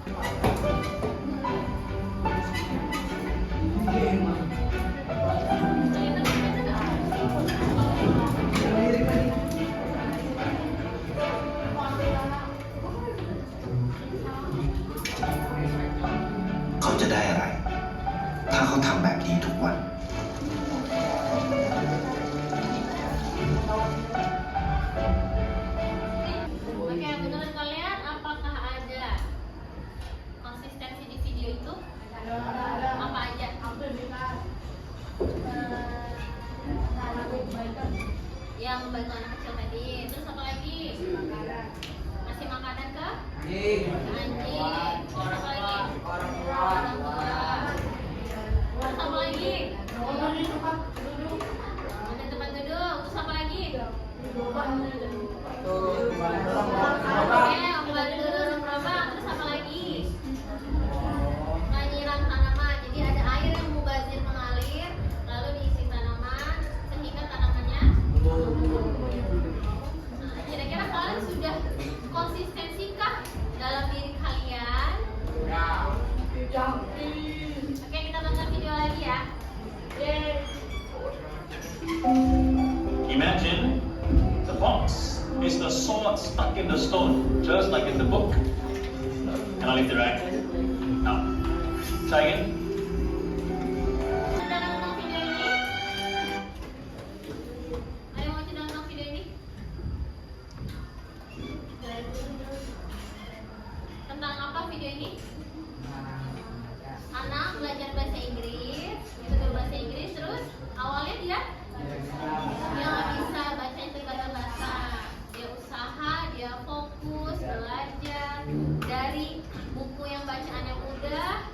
เขาจะได้อะไร ถ้าเขาทำแบบนี้ทุกวัน Oke, menurut kalian apakah ada konsistensi di video itu? Apa aja? Yang membantu anak kecil tadi. Terus apa lagi? Kasih makanan ke anjing. Terus apa lagi? Orang tua. Terus apa lagi? Ada tempat duduk. Terus apa lagi? Oke, membantu dorong gerobak. Terus apa lagi? Menyiram tanaman. Jadi ada air yang mubazir mengalir, lalu diisi tanaman sehingga tanamannya. Nah, kira-kira kalian sudah konsistensikah dalam diri kalian? Oke, kita tonton video lagi ya. Imagine the box is the sword stuck in the stone, just like in the book. Can I lift it right? Now, try again. Sudah nonton video ini? Ayo, mau sudah nonton video ini? Tentang apa video ini? Anak belajar bahasa Inggris, itu berbahasa Inggris, terus awalnya dia nggak bisa baca itu bahasa, dia usaha, dia fokus belajar dari buku yang bacaannya mudah,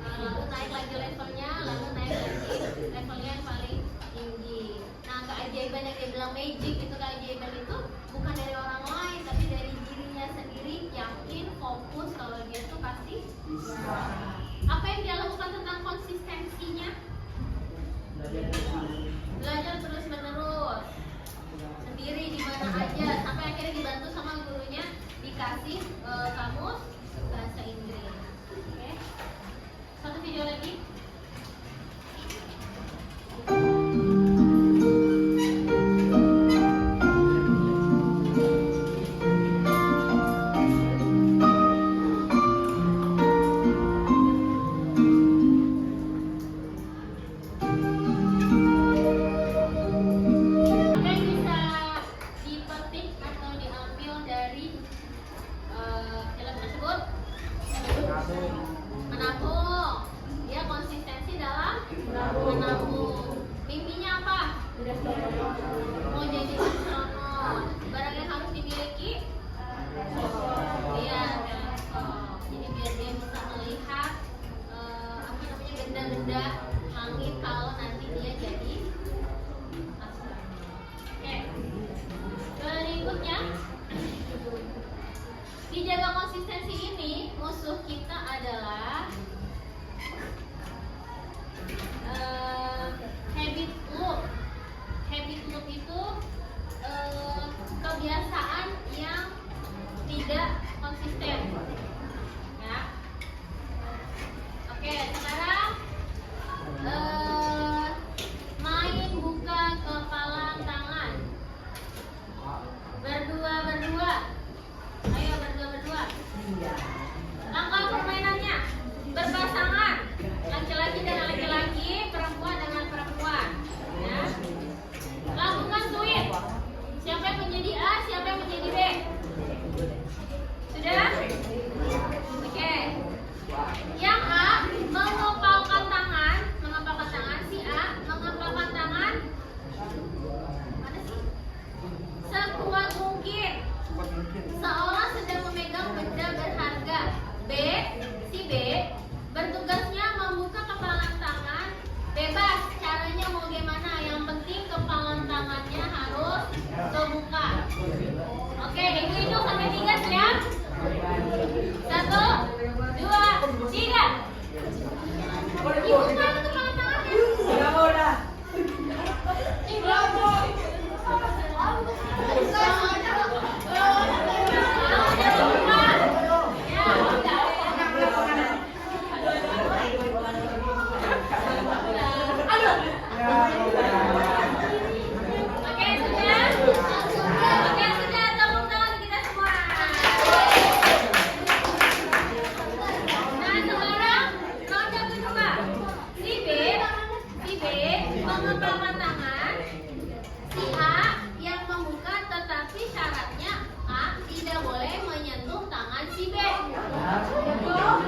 lalu naik lagi levelnya, lalu naik lagi levelnya yang paling tinggi. Nah, keajaiban yang dia bilang magic itu, keajaiban itu bukan dari orang lain, tapi dari dirinya sendiri, yakin, fokus kalau dia tuh pasti bisa. Apa yang dia lakukan tentang konsistensinya? Belajar terus menerus sendiri di mana aja sampai akhirnya dibantu sama gurunya dikasih kamus bahasa Inggris. Oke. Satu video lagi. Apa yang bisa dipetik atau diambil dari film tersebut? Menabung. Dia konsistensi dalam menabung. Mimpinya apa? Mau jadi astronot. Barang yang harus dimiliki? Iya, teleskop. Jadi biar dia bisa melihat benda-benda langit kalau nanti dia jadi astronot. Oke. Berikutnya, dijaga konsistensi ini, musuh kita adalah habit loop. Habit loop itu kebiasaan yang tidak konsisten. Ya. Oke, sekarang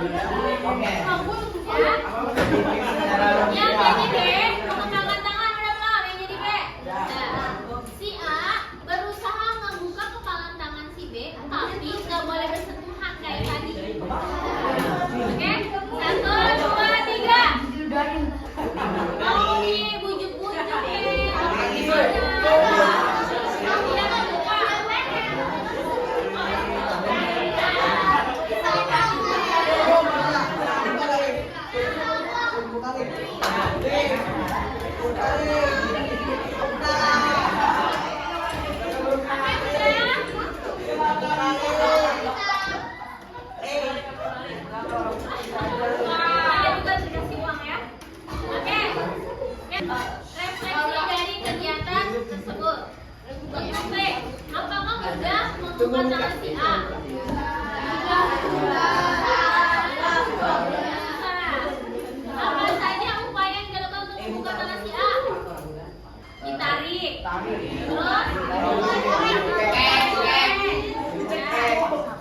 Yang jadi B, mengembangkan tangan udah belum? Yang jadi B. Nah, si A berusaha membuka kepalan tangan si B, tapi nggak boleh bersentuhan kayak tadi. Oke, 1, 2, 3. Oh, bujuk-bujuk nih. Gimana? Dia nggak buka. Refleksi dari kegiatan tersebut. Untuk B, apakah mudah membuka tangan si A? Apa saja upaya yang dilakukan untuk membuka tangan si A? Ditarik. Terus?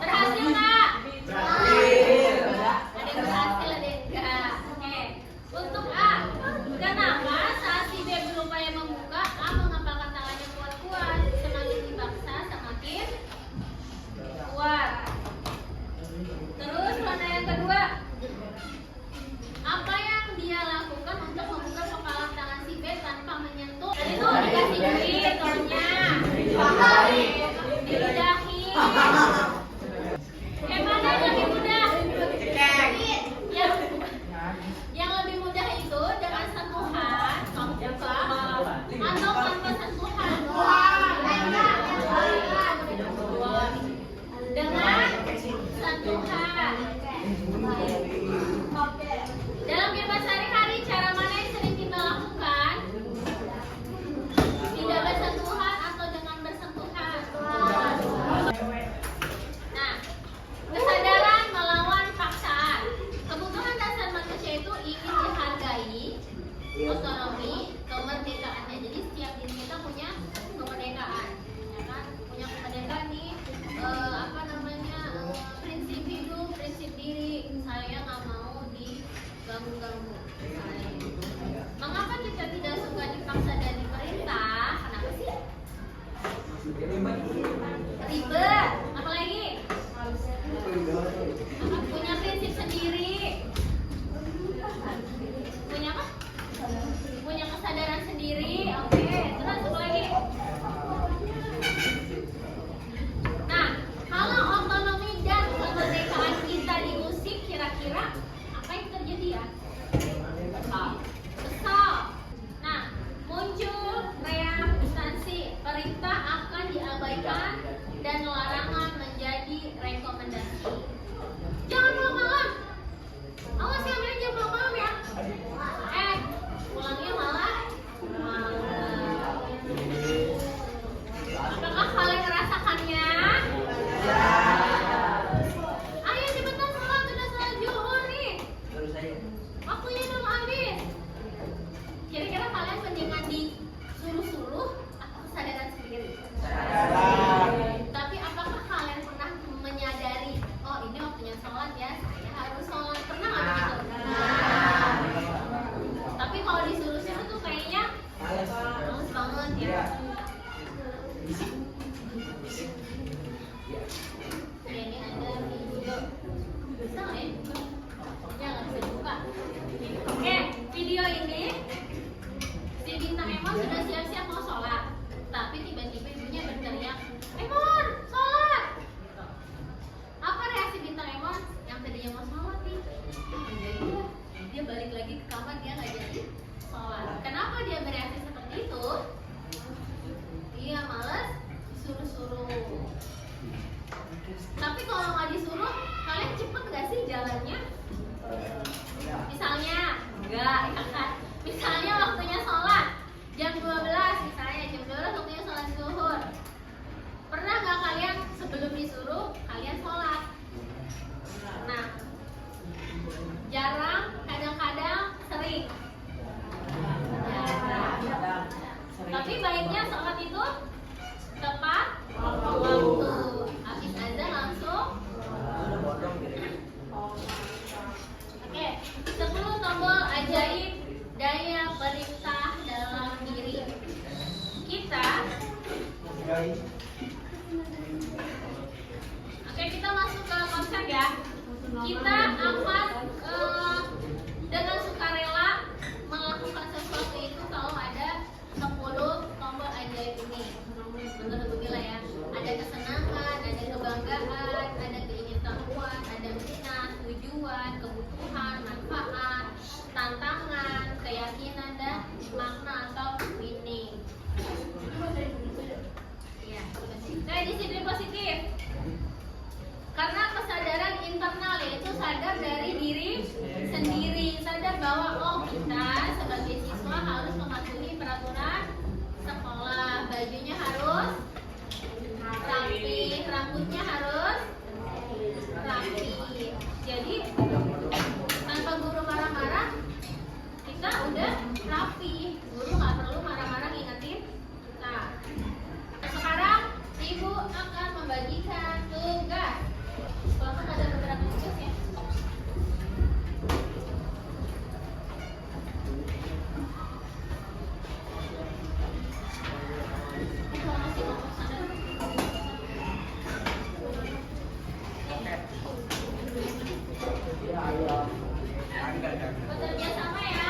Berhasil nggak? Ada yang berhasil, ada yang enggak. Oke. Untuk A, kenapa saat si B berupaya membuka, A mengepalkan tangannya kuat-kuat? Semakin dipaksa, semakin kuat. Terus warna yang kedua, apa yang dia lakukan untuk membuka kepalan tangan si B tanpa menyentuh? Tadi tuh dikasih duit, tolongnya diludahi. Mana yang lebih mudah? Yang lebih mudah itu dengan sentuhan, atau tanpa sentuhan? Dengan sentuhan. Dalam kehidupan sehari-hari, cara mana yang sering kita lakukan? Tidak bersentuhan atau dengan bersentuhan? Nah, kesadaran melawan paksaan. Kebutuhan dasar manusia itu ingin dihargai, otonomi, kemerdekaannya. Jadi setiap diri kita punya kemerdekaan, ya kan? Punya kemerdekaan nih, prinsip hidup, prinsip diri. Saya nggak mau diganggu-ganggu. Mengapa kita tidak suka dipaksa dan diperintah? Kenapa sih? Ribet. Apalagi? Punya prinsip sendiri. Punya apa? Punya kesadaran sendiri. Oke. Terus apa lagi? Nah, kalau otonomi dan kemerdekaan kita diusik, kira-kira apa yang terjadi ya? Kesal. Nah, muncul reak instansi. Perintah akan diabaikan dan larangan menjadi rekomendasi. Jangan malam-malam. Awas ya, jangan malam-malam ya. Pulangnya malah malam. Apakah kalian merasakannya? Ayo cepetan sholat, udah sholat zuhur nih. Waktunya belum habis. Kira-kira kalian mendingan disuruh-suruh atau kesadaran sendiri? Tapi apakah kalian pernah menyadari, oh ini waktunya sholat ya, saya harus sholat? Pernah nggak begitu? Tapi kalau disuruh-suruh tuh kayaknya males banget ya. Ini ada video, bisa nggak ya? Ya nggak bisa buka. Oke, video ini si Bintang Emon sudah siap-siap mau sholat, tapi tiba-tiba ibunya berteriak, Emon, sholat! Apa reaksi Bintang Emon yang tadinya mau sholat nih? Dia balik lagi ke kamar, dia nggak jadi sholat. Kenapa dia bereaksi seperti itu? Dia males disuruh-suruh. Tapi kalau nggak disuruh, kalian cepet nggak sih jalannya? Misalnya, enggak, ya kan? Misalnya waktunya sholat jam 12, misalnya jam 12 waktunya sholat zuhur. Pernah nggak kalian sebelum disuruh kalian sholat? Nah, jarang, kadang-kadang, sering. Tapi baiknya sholat itu tepat waktu. Habis azan langsung disiplin positif. Karena kesadaran internal, yaitu sadar dari diri sendiri, sadar bahwa oh kita sebagai siswa harus mematuhi peraturan sekolah, bajunya harus rapi, rambutnya harus rapi. Jadi tanpa guru marah-marah kita udah rapi, guru nggak perlu marah-marah ngingetin kita. Sekarang ibu akan membagikan tugas. Kelompok ada beberapa tugas ya. Bekerja sama ya.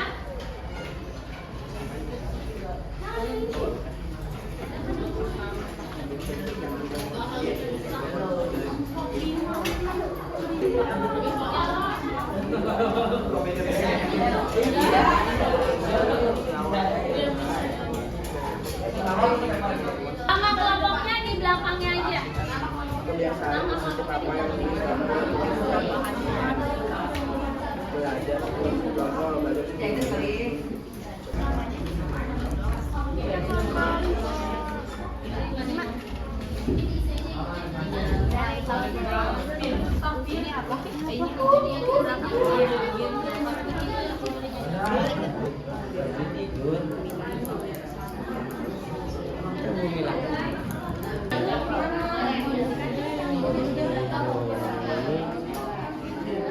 Nama kelompoknya di belakangnya aja. Nama kelompoknya di ini apa?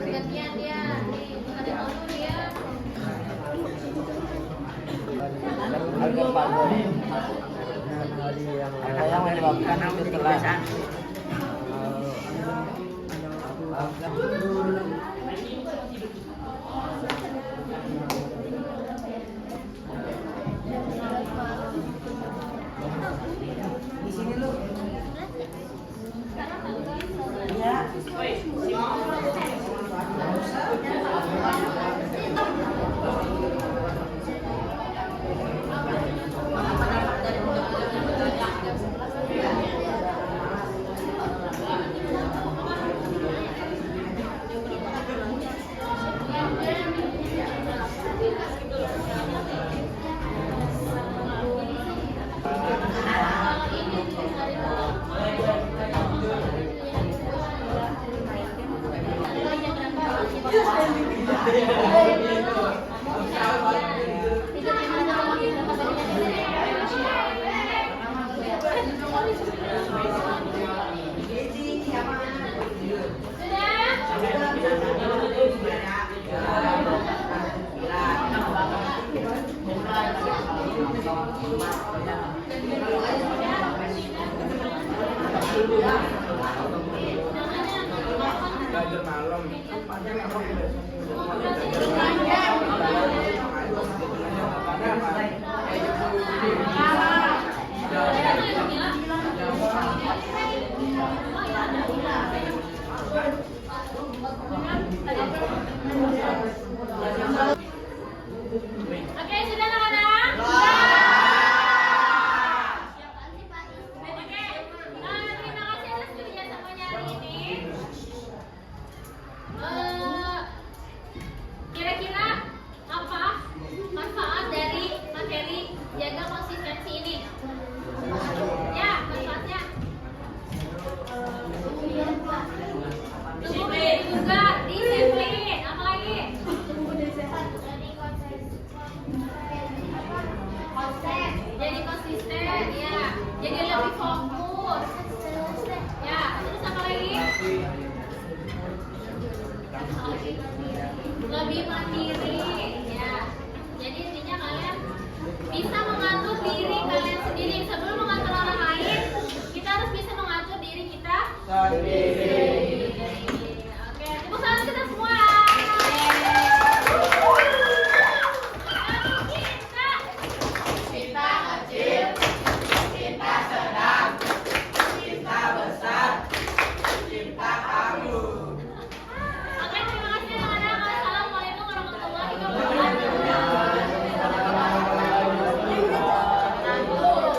Gantian dia, ada nomor ya. Yang menyebabkan itu kelas. Di sini lu. Ya. Oke, sudah anak-anak? Oke, terima kasih atas kerjasamanya hari ini. Kira-kira apa manfaat dari materi jaga konsistensi ini? Ya, manfaatnya. Tubuh juga disiplin. Apa lagi? Jadi konsisten, ya. Jadi lebih fokus. Ya, terus apa lagi? Lebih mandiri, ya. Jadi intinya kalian bisa mengatur diri kalian sendiri. Sebelum mengatur orang lain, kita harus bisa mengatur diri kita sendiri.